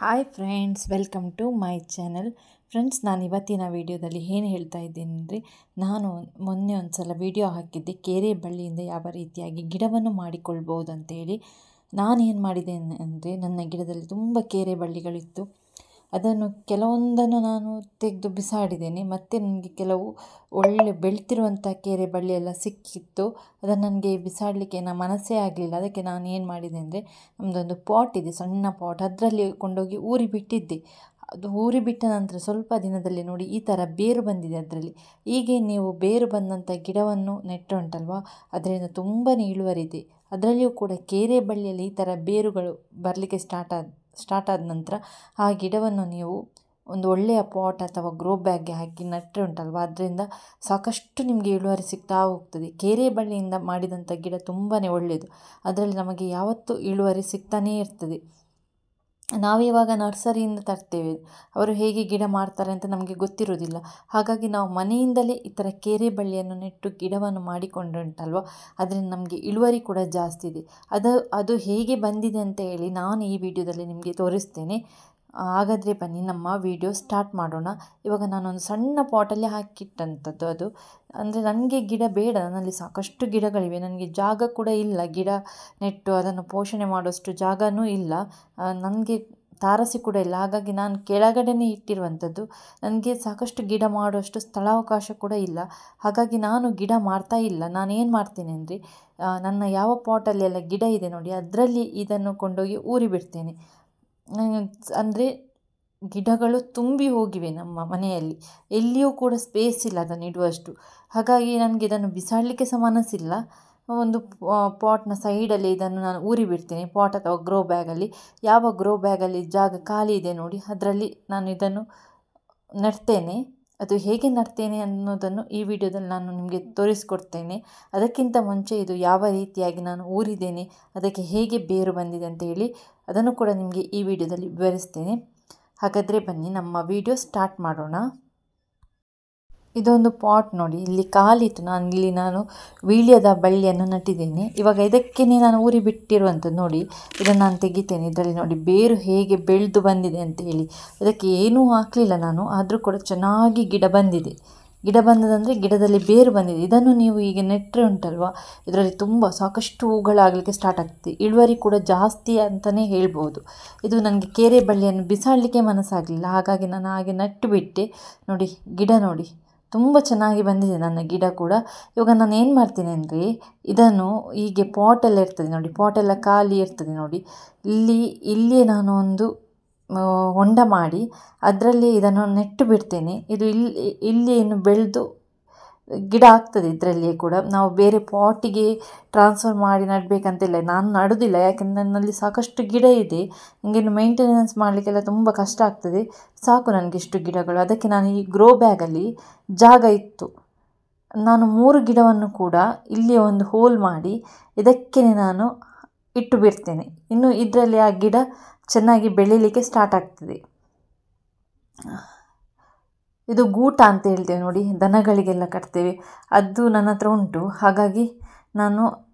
Hi friends, welcome to my channel. Friends, ನಾನು ಇವತ್ತಿನ ವಿಡಿಯೋದಲ್ಲಿ ಏನು ಹೇಳ್ತಾ ಇದ್ದೀನಿ ಅಂದರೆ, ನಾನು ಮೊನ್ನೆ ಒಂದು ಸಲ ವಿಡಿಯೋ ಹಾಕಿದ್ದೆ ಕೇರೆ ಬಳ್ಳಿಯಿಂದ ಯಾವ ರೀತಿಯಾಗಿ ಗಿಡವನ್ನು ಮಾಡಿಕೊಳ್ಬೋದು ಅಂತೇಳಿ. ನಾನೇನು ಮಾಡಿದೆ ಅಂದರೆ, ನನ್ನ ಗಿಡದಲ್ಲಿ ತುಂಬ ಕೇರೆ ಬಳ್ಳಿಗಳಿತ್ತು. ಅದನ್ನು ಕೆಲವೊಂದನ್ನು ನಾನು ತೆಗೆದು ಬಿಸಾಡಿದ್ದೇನೆ. ಮತ್ತು ನನಗೆ ಕೆಲವು ಒಳ್ಳೆ ಬೆಳ್ತಿರುವಂಥ ಕೇರೆ ಬಳ್ಳಿ ಎಲ್ಲ ಸಿಕ್ಕಿತ್ತು. ಅದನ್ನು ನನಗೆ ಬಿಸಾಡಲಿಕ್ಕೆ ಮನಸ್ಸೇ ಆಗಲಿಲ್ಲ. ಅದಕ್ಕೆ ನಾನು ಏನು ಮಾಡಿದೆ ಅಂದರೆ, ನಮ್ಮದೊಂದು ಪಾಟ್ ಇದೆ, ಸಣ್ಣ ಪಾಟ್, ಅದರಲ್ಲಿ ಕೊಂಡೋಗಿ ಊರಿ ಬಿಟ್ಟಿದ್ದೆ. ಅದು ಊರಿ ಬಿಟ್ಟ ನಂತರ ಸ್ವಲ್ಪ ದಿನದಲ್ಲಿ ನೋಡಿ ಈ ಥರ ಬೇರು ಬಂದಿದೆ ಅದರಲ್ಲಿ. ಹೀಗೆ ನೀವು ಬೇರು ಬಂದಂಥ ಗಿಡವನ್ನು ನೆಟ್ಟು ಉಂಟಲ್ವ, ಅದರಿಂದ ತುಂಬಾ ಇಳುವರಿ ಇದೆ. ಅದರಲ್ಲಿಯೂ ಕೂಡ ಕೇರೆ ಬಳ್ಳಿಯಲ್ಲಿ ಈ ಥರ ಬೇರುಗಳು ಬರಲಿಕ್ಕೆ ಸ್ಟಾರ್ಟ್ ಆದ ನಂತರ ಆ ಗಿಡವನ್ನು ನೀವು ಒಂದು ಒಳ್ಳೆಯ ಪಾಟ್ ಅಥವಾ ಗ್ರೋ ಬ್ಯಾಗ್ಗೆ ಹಾಕಿ ನೆಟ್ಟರೆ ಉಂಟಲ್ವ, ಅದರಿಂದ ಸಾಕಷ್ಟು ನಿಮಗೆ ಇಳುವರಿ ಸಿಗ್ತಾ ಹೋಗ್ತದೆ. ಕೇರೆ ಬಳ್ಳಿಯಿಂದ ಮಾಡಿದಂಥ ಗಿಡ ತುಂಬಾ ಒಳ್ಳೆಯದು. ಅದರಲ್ಲಿ ನಮಗೆ ಯಾವತ್ತೂ ಇಳುವರಿ ಸಿಗ್ತಾನೇ ಇರ್ತದೆ. ನಾವಿವಾಗ ನರ್ಸರಿಯಿಂದ ತರ್ತೇವೆ, ಅವರು ಹೇಗೆ ಗಿಡ ಮಾಡ್ತಾರೆ ಅಂತ ನಮಗೆ ಗೊತ್ತಿರೋದಿಲ್ಲ. ಹಾಗಾಗಿ ನಾವು ಮನೆಯಿಂದಲೇ ಈ ಥರ ಕೇರೆ ಬಳ್ಳಿಯನ್ನು ನೆಟ್ಟು ಗಿಡವನ್ನು ಮಾಡಿಕೊಂಡ್ರೆ ಉಂಟಲ್ವ, ಅದರಿಂದ ನಮಗೆ ಇಳುವರಿ ಕೂಡ ಜಾಸ್ತಿ ಇದೆ. ಅದು ಹೇಗೆ ಬಂದಿದೆ ಅಂತ ಹೇಳಿ ನಾನು ಈ ವಿಡಿಯೋದಲ್ಲಿ ನಿಮಗೆ ತೋರಿಸ್ತೇನೆ. ಹಾಗಾದರೆ ಬನ್ನಿ ನಮ್ಮ ವಿಡಿಯೋ ಸ್ಟಾರ್ಟ್ ಮಾಡೋಣ. ಇವಾಗ ನಾನೊಂದು ಸಣ್ಣ ಪಾಟಲ್ಲಿ ಹಾಕಿಟ್ಟಂಥದ್ದು ಅದು. ಅಂದರೆ ನನಗೆ ಗಿಡ ಬೇಡ, ನನ್ನಲ್ಲಿ ಸಾಕಷ್ಟು ಗಿಡಗಳಿವೆ, ನನಗೆ ಜಾಗ ಕೂಡ ಇಲ್ಲ. ಗಿಡ ನೆಟ್ಟು ಅದನ್ನು ಪೋಷಣೆ ಮಾಡುವಷ್ಟು ಜಾಗನೂ ಇಲ್ಲ, ನನಗೆ ತಾರಸಿ ಕೂಡ ಇಲ್ಲ. ಹಾಗಾಗಿ ನಾನು ಕೆಳಗಡೆನೇ ಇಟ್ಟಿರುವಂಥದ್ದು. ನನಗೆ ಸಾಕಷ್ಟು ಗಿಡ ಮಾಡುವಷ್ಟು ಸ್ಥಳಾವಕಾಶ ಕೂಡ ಇಲ್ಲ. ಹಾಗಾಗಿ ನಾನು ಗಿಡ ಮಾಡ್ತಾ ಇಲ್ಲ. ನಾನೇನು ಮಾಡ್ತೇನೆ ಅಂದರೆ, ನನ್ನ ಯಾವ ಪಾಟಲ್ಲಿ ಎಲ್ಲ ಗಿಡ ಇದೆ ನೋಡಿ, ಅದರಲ್ಲಿ ಇದನ್ನು ಕೊಂಡೋಗಿ ಊರಿ ಬಿಡ್ತೇನೆ. ಅಂದರೆ ಗಿಡಗಳು ತುಂಬಿ ಹೋಗಿವೆ ನಮ್ಮ ಮನೆಯಲ್ಲಿ, ಎಲ್ಲಿಯೂ ಕೂಡ ಸ್ಪೇಸ್ ಇಲ್ಲ ಅದನ್ನು ಇಡುವಷ್ಟು. ಹಾಗಾಗಿ ನನಗೆ ಇದನ್ನು ಬಿಸಾಡಲಿಕ್ಕೆ ಸಹ ಮನಸ್ಸಿಲ್ಲ. ಒಂದು ಪಾಟ್ನ ಸೈಡಲ್ಲಿ ಇದನ್ನು ನಾನು ಊರಿ ಬಿಡ್ತೇನೆ, ಪಾಟ್ ಅಥವಾ ಗ್ರೋ ಬ್ಯಾಗಲ್ಲಿ. ಯಾವ ಗ್ರೋ ಬ್ಯಾಗಲ್ಲಿ ಜಾಗ ಖಾಲಿ ಇದೆ ನೋಡಿ, ಅದರಲ್ಲಿ ನಾನು ಇದನ್ನು ನೆಡ್ತೇನೆ. ಅದು ಹೇಗೆ ನೆಡ್ತೇನೆ ಅನ್ನೋದನ್ನು ಈ ವಿಡಿಯೋದಲ್ಲಿ ನಾನು ನಿಮಗೆ ತೋರಿಸ್ಕೊಡ್ತೇನೆ. ಅದಕ್ಕಿಂತ ಮುಂಚೆ ಇದು ಯಾವ ರೀತಿಯಾಗಿ ನಾನು ಊರಿದ್ದೇನೆ, ಅದಕ್ಕೆ ಹೇಗೆ ಬೇರು ಬಂದಿದೆ ಅಂತ ಹೇಳಿ ಅದನ್ನು ಕೂಡ ನಿಮಗೆ ಈ ವಿಡಿಯೋದಲ್ಲಿ ವಿವರಿಸ್ತೇನೆ. ಹಾಗಾದರೆ ಬನ್ನಿ ನಮ್ಮ ವಿಡಿಯೋ ಸ್ಟಾರ್ಟ್ ಮಾಡೋಣ. ಇದೊಂದು ಪಾಟ್ ನೋಡಿ, ಇಲ್ಲಿ ಖಾಲಿತ್ತು. ನಾನು ವೀಳ್ಯದ ಬಳ್ಳಿಯನ್ನು ನಟ್ಟಿದ್ದೇನೆ. ಇವಾಗ ಇದಕ್ಕೆ ನಾನು ಊರಿ ಬಿಟ್ಟಿರುವಂಥದ್ದು ನೋಡಿ, ಇದನ್ನು ನಾನು ತೆಗಿತೇನೆ. ಇದರಲ್ಲಿ ನೋಡಿ ಬೇರು ಹೇಗೆ ಬೆಳೆದು ಬಂದಿದೆ ಅಂತ ಹೇಳಿ. ಅದಕ್ಕೆ ಏನೂ ಹಾಕಲಿಲ್ಲ ನಾನು, ಆದರೂ ಕೂಡ ಚೆನ್ನಾಗಿ ಗಿಡ ಬಂದಿದೆ. ಗಿಡ ಬಂದದಂದರೆ ಗಿಡದಲ್ಲಿ ಬೇರು ಬಂದಿದೆ. ಇದನ್ನು ನೀವು ಈಗ ನೆಟ್ಟರೆ ಉಂಟಲ್ವ, ಇದರಲ್ಲಿ ತುಂಬ ಸಾಕಷ್ಟು ಹೂಗಳಾಗಲಿಕ್ಕೆ ಸ್ಟಾರ್ಟ್ ಆಗ್ತದೆ. ಇಳುವರಿ ಕೂಡ ಜಾಸ್ತಿ ಅಂತಲೇ ಹೇಳ್ಬೋದು. ಇದು ನನಗೆ ಕೇರೆ ಬಳ್ಳಿಯನ್ನು ಬಿಸಾಡಲಿಕ್ಕೆ ಮನಸ್ಸಾಗಲಿಲ್ಲ, ಹಾಗಾಗಿ ನಾನು ಹಾಗೆ ನಟ್ಟು ಬಿಟ್ಟೆ. ನೋಡಿ ಗಿಡ ನೋಡಿ ತುಂಬ ಚೆನ್ನಾಗಿ ಬಂದಿದೆ ನನ್ನ ಗಿಡ ಕೂಡ. ಇವಾಗ ನಾನು ಏನು ಮಾಡ್ತೀನಿ ಅಂದರೆ, ಇದನ್ನು ಹೀಗೆ ಪಾಟೆಲ್ಲ ಇರ್ತದೆ ನೋಡಿ, ಪಾಟೆಲ್ಲ ಖಾಲಿ ಇರ್ತದೆ ನೋಡಿ, ಇಲ್ಲಿಯೇ ನಾನು ಒಂದು ಹೊಂಡ ಮಾಡಿ ಅದರಲ್ಲಿ ಇದನ್ನು ನೆಟ್ಟು ಬಿಡ್ತೇನೆ. ಇದು ಇಲ್ಲಿ ಏನು ಬೆಳೆದು ಗಿಡ ಆಗ್ತದೆ. ಇದರಲ್ಲಿಯೇ ಕೂಡ ನಾವು ಬೇರೆ ಪಾಟಿಗೆ ಟ್ರಾನ್ಸ್ಫರ್ ಮಾಡಿ ನೆಡಬೇಕಂತಿಲ್ಲ. ನಾನು ನಡೋದಿಲ್ಲ, ಯಾಕೆಂದರೆ ನನ್ನಲ್ಲಿ ಸಾಕಷ್ಟು ಗಿಡ ಇದೆ. ನನಗೇನು ಮೇಂಟೆನೆನ್ಸ್ ಮಾಡಲಿಕ್ಕೆಲ್ಲ ತುಂಬ ಕಷ್ಟ ಆಗ್ತದೆ. ಸಾಕು ನನಗೆ ಇಷ್ಟು ಗಿಡಗಳು. ಅದಕ್ಕೆ ನಾನು ಈ ಗ್ರೋ ಬ್ಯಾಗಲ್ಲಿ ಜಾಗ ಇತ್ತು, ನಾನು 3 ಗಿಡವನ್ನು ಕೂಡ ಇಲ್ಲಿ ಒಂದು ಹೋಲ್ ಮಾಡಿ ಇದಕ್ಕೆ ನಾನು ಇಟ್ಟು ಬಿಡ್ತೇನೆ. ಇನ್ನು ಇದರಲ್ಲಿ ಆ ಗಿಡ ಚೆನ್ನಾಗಿ ಬೆಳೀಲಿಕ್ಕೆ ಸ್ಟಾರ್ಟ್ ಆಗ್ತದೆ. ಇದು ಗೂಟ ಅಂತ ಹೇಳ್ತೇವೆ ನೋಡಿ, ದನಗಳಿಗೆಲ್ಲ ಕಟ್ತೇವೆ, ಅದು ನನ್ನ ಹತ್ರ ಉಂಟು. ಹಾಗಾಗಿ ನಾನು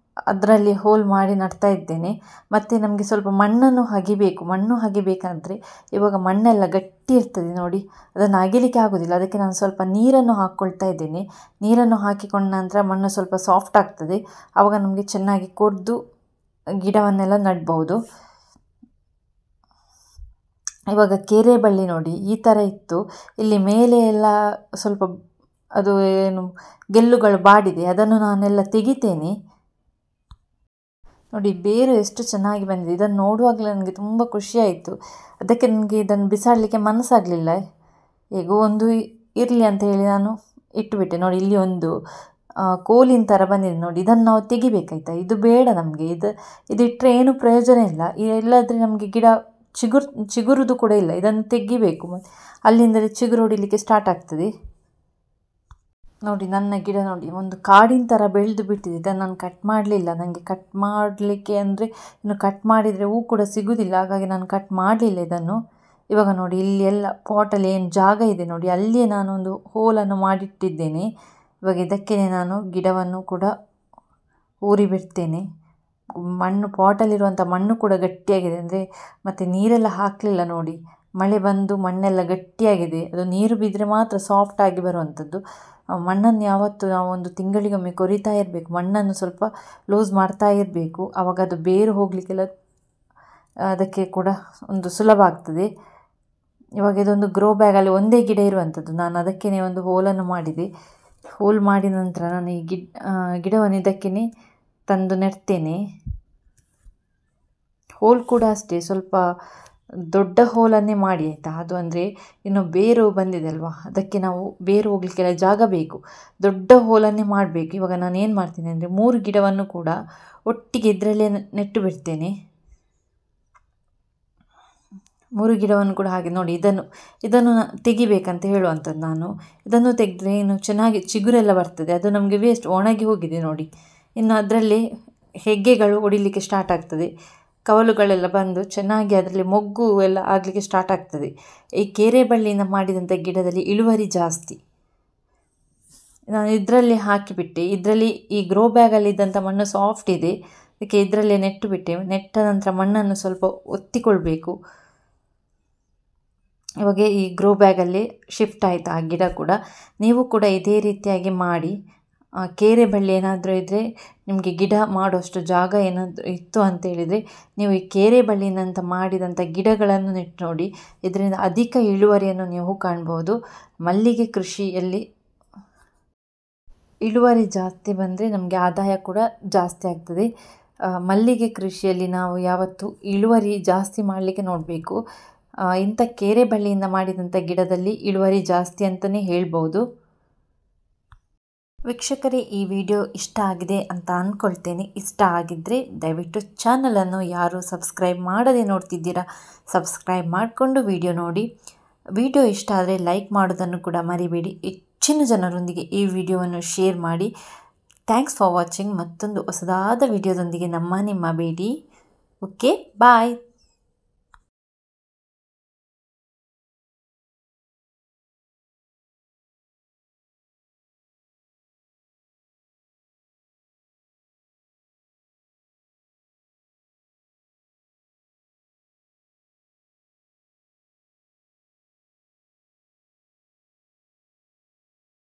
ಅದರಲ್ಲಿ ಹೋಲ್ ಮಾಡಿ ನಡ್ತಾ ಇದ್ದೇನೆ. ಮತ್ತು ನಮಗೆ ಸ್ವಲ್ಪ ಮಣ್ಣನ್ನು ಅಗಿಬೇಕು. ಮಣ್ಣು ಅಗಿಬೇಕಂದ್ರೆ ಇವಾಗ ಮಣ್ಣೆಲ್ಲ ಗಟ್ಟಿ ಇರ್ತದೆ ನೋಡಿ, ಅದನ್ನು ಅಗಿಲಿಕ್ಕೆ ಆಗೋದಿಲ್ಲ. ಅದಕ್ಕೆ ನಾನು ಸ್ವಲ್ಪ ನೀರನ್ನು ಹಾಕ್ಕೊಳ್ತಾ ಇದ್ದೇನೆ. ನೀರನ್ನು ಹಾಕಿಕೊಂಡ ನಂತರ ಮಣ್ಣು ಸ್ವಲ್ಪ ಸಾಫ್ಟ್ ಆಗ್ತದೆ. ಆವಾಗ ನಮಗೆ ಚೆನ್ನಾಗಿ ಕೊಡ್ದು ಗಿಡವನ್ನೆಲ್ಲ ನೆಡ್ಬೋದು. ಇವಾಗ ಕೇರೆ ಬಳ್ಳಿ ನೋಡಿ ಈ ಥರ ಇತ್ತು. ಇಲ್ಲಿ ಮೇಲೆ ಎಲ್ಲ ಸ್ವಲ್ಪ ಅದು ಏನು ಗೆಲ್ಲುಗಳು ಬಾಡಿದೆ, ಅದನ್ನು ನಾನೆಲ್ಲ ತೆಗಿತೇನೆ. ನೋಡಿ ಬೇರು ಎಷ್ಟು ಚೆನ್ನಾಗಿ ಬಂದಿದೆ. ಇದನ್ನು ನೋಡುವಾಗಲೇ ನನಗೆ ತುಂಬ ಖುಷಿಯಾಯಿತು. ಅದಕ್ಕೆ ನನಗೆ ಇದನ್ನು ಬಿಸಾಡಲಿಕ್ಕೆ ಮನಸ್ಸಾಗಲಿಲ್ಲ. ಹೇಗೋ ಒಂದು ಇರಲಿ ಅಂತ ಹೇಳಿ ನಾನು ಇಟ್ಟುಬಿಟ್ಟೆ. ನೋಡಿ ಇಲ್ಲಿ ಒಂದು ಕೋಲಿನ ಥರ ಬಂದಿದೆ ನೋಡಿ, ಇದನ್ನು ನಾವು ತೆಗಿಬೇಕಾಯ್ತಾ. ಇದು ಬೇಡ ನಮಗೆ, ಇದು ಇಟ್ಟರೆ ಏನು ಪ್ರಯೋಜನ ಇಲ್ಲ. ಇಲ್ಲಾದರೆ ನಮಗೆ ಗಿಡ ಚಿಗುರುದು ಕೂಡ ಇಲ್ಲ. ಇದನ್ನು ತೆಗಿಬೇಕು, ಮತ್ತು ಅಲ್ಲಿಂದಲೇ ಚಿಗುರು ಹೊಡಿಲಿಕ್ಕೆ ಸ್ಟಾರ್ಟ್ ಆಗ್ತದೆ. ನೋಡಿ ನನ್ನ ಗಿಡ ನೋಡಿ ಒಂದು ಕಾಡಿನ ಥರ ಬೆಳೆದು ಬಿಟ್ಟಿದೆ. ಇದನ್ನು ನಾನು ಕಟ್ ಮಾಡಲಿಲ್ಲ. ನನಗೆ ಕಟ್ ಮಾಡಲಿಕ್ಕೆ ಅಂದರೆ ಇನ್ನು ಕಟ್ ಮಾಡಿದರೆ ಹೂ ಕೂಡ ಸಿಗೋದಿಲ್ಲ, ಹಾಗಾಗಿ ನಾನು ಕಟ್ ಮಾಡಲಿಲ್ಲ ಇದನ್ನು. ಇವಾಗ ನೋಡಿ ಇಲ್ಲಿ ಎಲ್ಲ ಪಾಟಲ್ಲಿ ಏನು ಜಾಗ ಇದೆ ನೋಡಿ, ಅಲ್ಲಿಯೇ ನಾನೊಂದು ಹೋಲನ್ನು ಮಾಡಿಟ್ಟಿದ್ದೇನೆ. ಇವಾಗ ಇದಕ್ಕೆ ನಾನು ಗಿಡವನ್ನು ಕೂಡ ಊರಿ ಬಿಡ್ತೇನೆ. ಮಣ್ಣು ಪಾಟಲ್ಲಿರುವಂಥ ಮಣ್ಣು ಕೂಡ ಗಟ್ಟಿಯಾಗಿದೆ, ಅಂದರೆ ಮತ್ತು ನೀರೆಲ್ಲ ಹಾಕಲಿಲ್ಲ ನೋಡಿ, ಮಳೆ ಬಂದು ಮಣ್ಣೆಲ್ಲ ಗಟ್ಟಿಯಾಗಿದೆ. ಅದು ನೀರು ಬಿದ್ದರೆ ಮಾತ್ರ ಸಾಫ್ಟಾಗಿ ಬರುವಂಥದ್ದು. ಮಣ್ಣನ್ನು ಯಾವತ್ತು ನಾವು ಒಂದು ತಿಂಗಳಿಗೊಮ್ಮೆ ಕೊರಿತಾ ಇರಬೇಕು, ಮಣ್ಣನ್ನು ಸ್ವಲ್ಪ ಲೂಸ್ ಮಾಡ್ತಾ ಇರಬೇಕು. ಆವಾಗ ಅದು ಬೇರು ಹೋಗಲಿಕ್ಕೆಲ್ಲ ಅದಕ್ಕೆ ಕೂಡ ಒಂದು ಸುಲಭ ಆಗ್ತದೆ. ಇವಾಗ ಇದೊಂದು ಗ್ರೋ ಬ್ಯಾಗಲ್ಲಿ ಒಂದೇ ಗಿಡ ಇರುವಂಥದ್ದು. ನಾನು ಅದಕ್ಕೇ ಒಂದು ಹೋಲನ್ನು ಮಾಡಿದೆ. ಹೋಲ್ ಮಾಡಿದ ನಂತರ ನಾನು ಈ ಗಿಡವನ್ನು ಇದಕ್ಕೇ ತಂದು ನೆಡ್ತೇನೆ. ಹೋಲ್ ಕೂಡ ಅಷ್ಟೇ ಸ್ವಲ್ಪ ದೊಡ್ಡ ಹೋಲನ್ನೇ ಮಾಡಿ ಆಯಿತಾ. ಅದು ಅಂದರೆ ಇನ್ನು ಬೇರು ಬಂದಿದೆ ಅಲ್ವಾ, ಅದಕ್ಕೆ ನಾವು ಬೇರು ಹೋಗಲಿಕ್ಕೆಲ್ಲ ಜಾಗ ಬೇಕು, ದೊಡ್ಡ ಹೋಲನ್ನೇ ಮಾಡಬೇಕು. ಇವಾಗ ನಾನು ಏನು ಮಾಡ್ತೀನಿ ಅಂದರೆ 3 ಗಿಡವನ್ನು ಕೂಡ ಒಟ್ಟಿಗೆ ಇದರಲ್ಲೇ ನೆಟ್ಟು ಬಿಡ್ತೇನೆ. 3 ಗಿಡವನ್ನು ಕೂಡ ಹಾಗೆ ನೋಡಿ, ಇದನ್ನು ತೆಗಿಬೇಕಂತ ಹೇಳುವಂಥದ್ದು ನಾನು. ಇದನ್ನು ತೆಗೆದ್ರೆ ಇನ್ನು ಚೆನ್ನಾಗಿ ಚಿಗುರೆಲ್ಲ ಬರ್ತದೆ. ಅದು ನಮಗೆ ವೇಸ್ಟ್, ಒಣಗಿ ಹೋಗಿದೆ ನೋಡಿ. ಇನ್ನು ಅದರಲ್ಲಿ ಹೆಗ್ಗೆಗಳು ಹೊಡಿಲಿಕ್ಕೆ ಸ್ಟಾರ್ಟ್ ಆಗ್ತದೆ, ಕವಲುಗಳೆಲ್ಲ ಬಂದು ಚೆನ್ನಾಗಿ ಅದರಲ್ಲಿ ಮೊಗ್ಗು ಎಲ್ಲ ಆಗಲಿಕ್ಕೆ ಸ್ಟಾರ್ಟ್ ಆಗ್ತದೆ. ಈ ಕೇರೆ ಬಳ್ಳಿಯಿಂದ ಮಾಡಿದಂಥ ಗಿಡದಲ್ಲಿ ಇಳುವರಿ ಜಾಸ್ತಿ. ನಾನು ಇದರಲ್ಲಿ ಹಾಕಿಬಿಟ್ಟೆ. ಇದರಲ್ಲಿ ಈ ಗ್ರೋ ಬ್ಯಾಗಲ್ಲಿ ಇದ್ದಂಥ ಮಣ್ಣು ಸಾಫ್ಟ್ ಇದೆ, ಅದಕ್ಕೆ ಇದರಲ್ಲೇ ನೆಟ್ಟು ಬಿಟ್ಟೆ. ನೆಟ್ಟ ನಂತರ ಮಣ್ಣನ್ನು ಸ್ವಲ್ಪ ಒತ್ತಿಕೊಳ್ಬೇಕು. ಇವಾಗ ಈ ಗ್ರೋ ಬ್ಯಾಗಲ್ಲಿ ಶಿಫ್ಟ್ ಆಯಿತು ಆ ಗಿಡ ಕೂಡ. ನೀವು ಕೂಡ ಇದೇ ರೀತಿಯಾಗಿ ಮಾಡಿ. ಕೇರೆ ಬಳ್ಳಿ ಏನಾದರೂ ಇದ್ದರೆ, ನಿಮಗೆ ಗಿಡ ಮಾಡುವಷ್ಟು ಜಾಗ ಏನಾದರೂ ಇತ್ತು ಅಂತೇಳಿದರೆ ನೀವು ಈ ಕೇರೆ ಬಳ್ಳಿಯಿಂದ ಮಾಡಿದಂಥ ಗಿಡಗಳನ್ನು ನೆಟ್ಟು ನೋಡಿ. ಇದರಿಂದ ಅಧಿಕ ಇಳುವರಿಯನ್ನು ನೀವು ಕಾಣ್ಬೋದು. ಮಲ್ಲಿಗೆ ಕೃಷಿಯಲ್ಲಿ ಇಳುವರಿ ಜಾಸ್ತಿ ಬಂದರೆ ನಮಗೆ ಆದಾಯ ಕೂಡ ಜಾಸ್ತಿ ಆಗ್ತದೆ. ಮಲ್ಲಿಗೆ ಕೃಷಿಯಲ್ಲಿ ನಾವು ಯಾವತ್ತೂ ಇಳುವರಿ ಜಾಸ್ತಿ ಮಾಡಲಿಕ್ಕೆ ನೋಡಬೇಕು. ಇಂಥ ಕೇರೆ ಬಳ್ಳಿಯಿಂದ ಮಾಡಿದಂಥ ಗಿಡದಲ್ಲಿ ಇಳುವರಿ ಜಾಸ್ತಿ ಅಂತಲೇ ಹೇಳ್ಬೋದು. ವೀಕ್ಷಕರೇ, ಈ ವಿಡಿಯೋ ಇಷ್ಟ ಆಗಿದೆ ಅಂತ ಅಂದ್ಕೊಳ್ತೇನೆ. ಇಷ್ಟ ಆಗಿದ್ದರೆ ದಯವಿಟ್ಟು ಚಾನಲನ್ನು ಯಾರು ಸಬ್ಸ್ಕ್ರೈಬ್ ಮಾಡದೆ ನೋಡ್ತಿದ್ದೀರಾ, ಸಬ್ಸ್ಕ್ರೈಬ್ ಮಾಡಿಕೊಂಡು ವಿಡಿಯೋ ನೋಡಿ. ವಿಡಿಯೋ ಇಷ್ಟ ಆದರೆ ಲೈಕ್ ಮಾಡೋದನ್ನು ಕೂಡ ಮರಿಬೇಡಿ. ಹೆಚ್ಚಿನ ಜನರೊಂದಿಗೆ ಈ ವಿಡಿಯೋವನ್ನು ಶೇರ್ ಮಾಡಿ. Thanks for watching. ಮತ್ತೊಂದು ಹೊಸದಾದ ವಿಡಿಯೋದೊಂದಿಗೆ ನಿಮ್ಮ ಭೇಟಿ. ಓಕೆ, ಬಾಯ್.